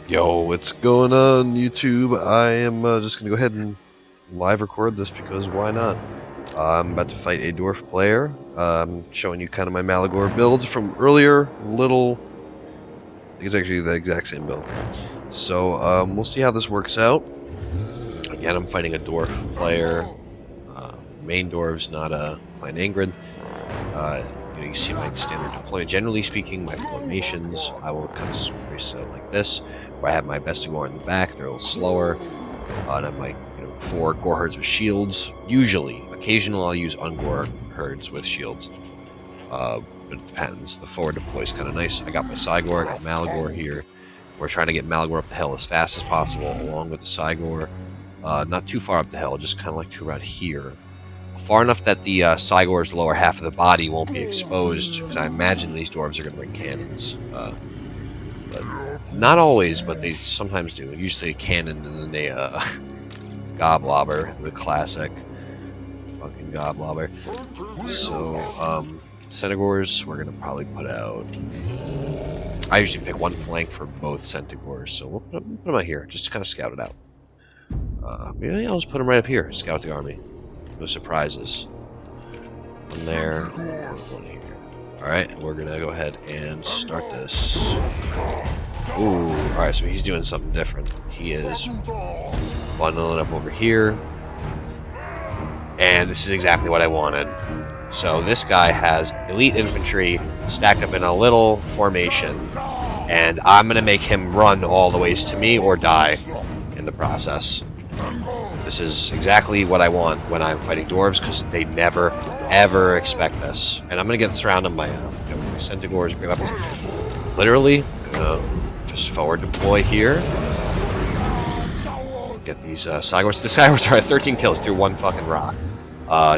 Yo, what's going on, YouTube? I am just going to go ahead and live record this because why not? I'm about to fight a dwarf player. Showing you kind of my Malagor builds from earlier. I think it's actually the exact same build. So we'll see how this works out. Again, I'm fighting a dwarf player. Main dwarves, not a Clan Ingrid. You see my standard deployment. Generally speaking, my formations, I will kind of space out like this, where I have my Bestigor in the back. They're a little slower. And I have my 4 Gore herds with shields. Usually, occasionally I'll use Ungore herds with shields. But it depends. The forward deploy is kind of nice. I got my Cygor, I got Malagor here. We're trying to get Malagor up the hill as fast as possible, along with the Cygor. Not too far up the hill, just kind of like to around here. Far enough that the Cygor's lower half of the body won't be exposed, because I imagine these dwarves are going to bring cannons. But not always, but they sometimes do. Usually a cannon and then a Goblobber, the classic fucking Goblobber. So, Centigors, we're going to probably put out... I usually pick one flank for both Centigors, so we'll put them out here, just to kind of scout it out. Maybe I'll just put them right up here, scout the army. No surprises. One there, one here. Alright, we're gonna go ahead and start this. Ooh, alright, so he's doing something different. He is bundling up over here. And this is exactly what I wanted. So this guy has elite infantry stacked up in a little formation. And I'm gonna make him run all the ways to me or die in the process. This is exactly what I want when I'm fighting dwarves, because they never, ever expect this. And I'm going to get surrounded by my Centigors, great weapons. Literally, just forward deploy here. Get these Cygors. The Cygors are at 13 kills through one fucking rock.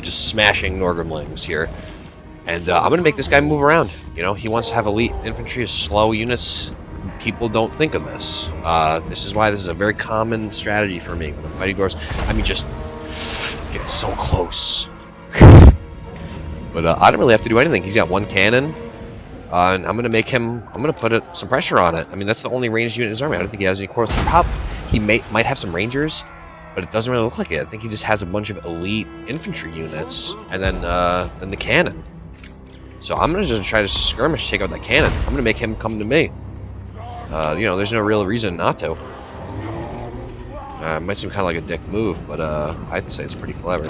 Just smashing Norgrimlings here. And I'm going to make this guy move around. He wants to have elite infantry as slow units. People don't think of this. This is why this is a very common strategy for me when I'm fighting dwarves. I mean, just get so close. But I don't really have to do anything. He's got one cannon, and I'm gonna make him. I'm gonna put some pressure on it. I mean, that's the only ranged unit in his army. I don't think he has any quarters. He might have some rangers, but it doesn't really look like it. I think he just has a bunch of elite infantry units, and then the cannon. So I'm gonna just try to skirmish, take out that cannon. I'm gonna make him come to me. There's no real reason not to. It might seem kind of like a dick move, but I'd say it's pretty clever.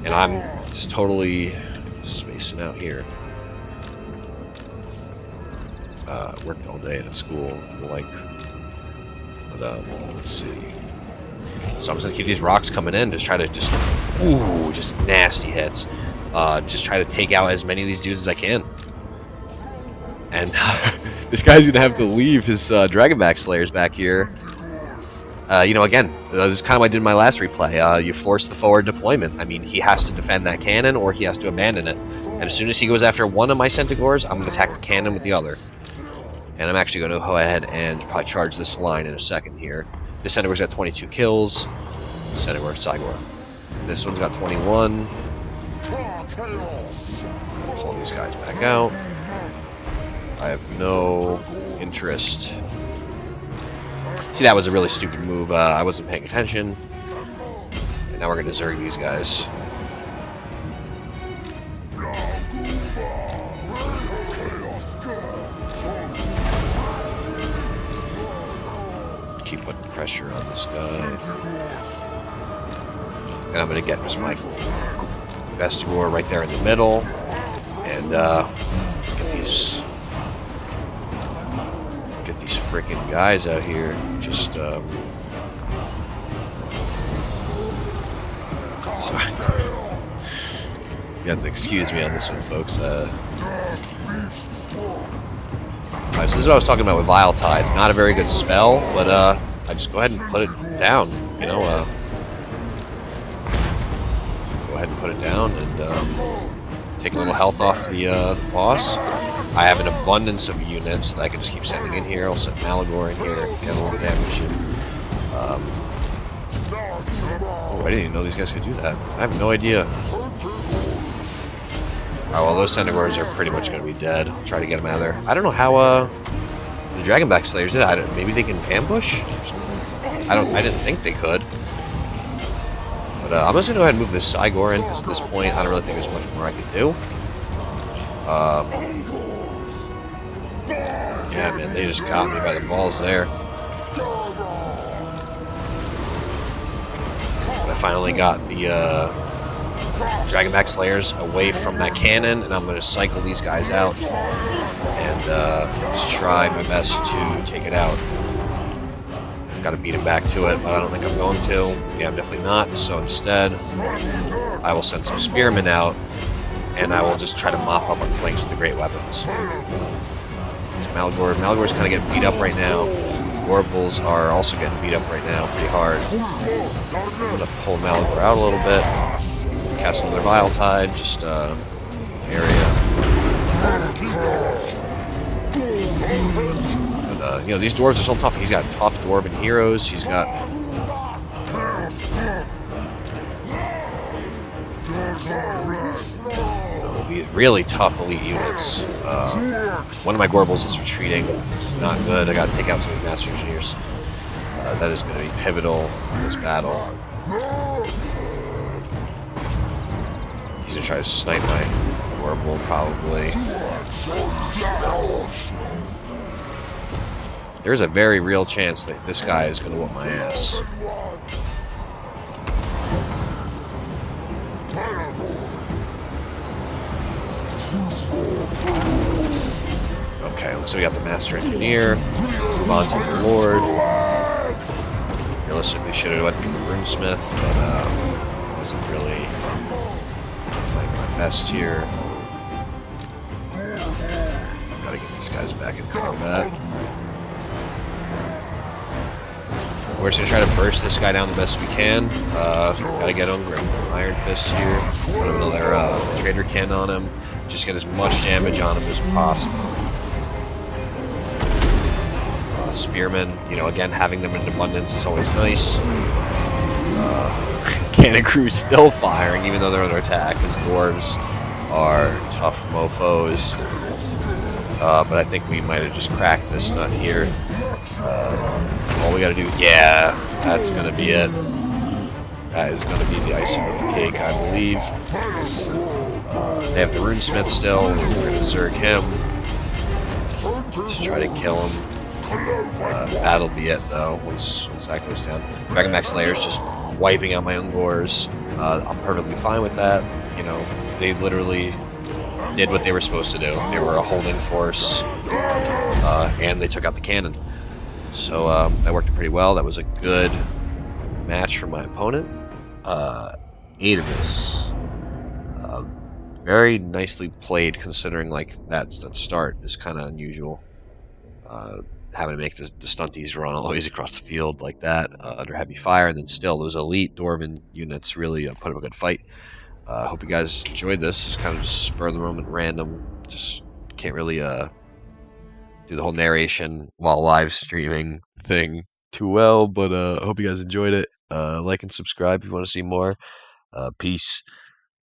And I'm just totally spacing out here. Worked all day at school, but let's see. So I'm just gonna keep these rocks coming in, just nasty hits. Just try to take out as many of these dudes as I can. And this guy's gonna have to leave his Dragonback Slayers back here. Again, this is kind of what I did in my last replay. You force the forward deployment. I mean, he has to defend that cannon, or he has to abandon it. And as soon as he goes after one of my Centigors, I'm gonna attack the cannon with the other. And I'm actually gonna go ahead and probably charge this line in a second here. This Centigor's got 22 kills. Centigor, Cygor. This one's got 21. Pull these guys back out. I have no interest. See, that was a really stupid move. I wasn't paying attention. And now we're going to zerg these guys. Keep putting pressure on this guy. And I'm going to get just my Bestigor right there in the middle. And get these freaking guys out here. Just sorry. You have to excuse me on this one, folks. Alright, so this is what I was talking about with Vile Tide. Not a very good spell, but I just go ahead and put it down. Go ahead and put it down and take a little health off the boss. I have an abundance of units that I can just keep sending in here. I'll send Malagor in here, get a little damage in. Oh, I didn't even know these guys could do that. I have no idea. Oh, well, those Centigors are pretty much going to be dead. I'll try to get them out of there. I don't know how the Dragonback Slayers did. Maybe they can ambush? I didn't think they could. But I'm just gonna go ahead and move this Cygor in, because at this point I don't really think there's much more I can do. Yeah, man, they just got me by the balls there. I finally got the Dragonback Slayers away from that cannon, and I'm going to cycle these guys out and just try my best to take it out. Got to beat him back to it, but I don't think I'm going to. Yeah, I'm definitely not. So instead, I will send some spearmen out, and I will just try to mop up on flanks with the great weapons. Malagor's kind of getting beat up right now. Gorbals are also getting beat up right now pretty hard. I'm going to pull Malagor out a little bit. Cast another Vile Tide, just area. But, you know, these dwarves are so tough. He's got tough dwarven heroes. He's got... these really tough elite units. One of my Gorbals is retreating. It's not good. I gotta take out some of the Master Engineers. That is going to be pivotal in this battle. He's going to try to snipe my Gorbal, probably. There's a very real chance that this guy is going to whoop my ass. Okay, so we got the Master Engineer. Move on to the Lord. Realistically, should have went for the Runesmith, but wasn't really like my best here. Gotta get these guys back in combat. We're just gonna try to burst this guy down the best we can. Gotta get him. Iron Fist here. Put another Traderkin on him. Just get as much damage on him as possible. Spearmen, you know, again, having them in abundance is always nice. Cannon crew still firing, even though they're under attack, because dwarves are tough mofos. But I think we might have just cracked this nut here. All we gotta do, yeah, that's gonna be it. That is gonna be the icing on the cake, I believe. They have the Runesmith still. We're gonna Zerg him. Just try to kill him. That'll be it, though, once that goes down. Dragonback Slayers just wiping out my own Gors. I'm perfectly fine with that. You know, they literally did what they were supposed to do. They were a holding force, and they took out the cannon. So that worked pretty well. That was a good match for my opponent. Adamus. Very nicely played, considering like that start is kind of unusual. Having to make the stunties run all the ways across the field like that under heavy fire, and then still those elite Dwarven units really put up a good fight. Hope you guys enjoyed this. It's kind of just spur of the moment, random. Just can't really do the whole narration while live streaming thing too well, but I hope you guys enjoyed it. Like and subscribe if you want to see more. Peace.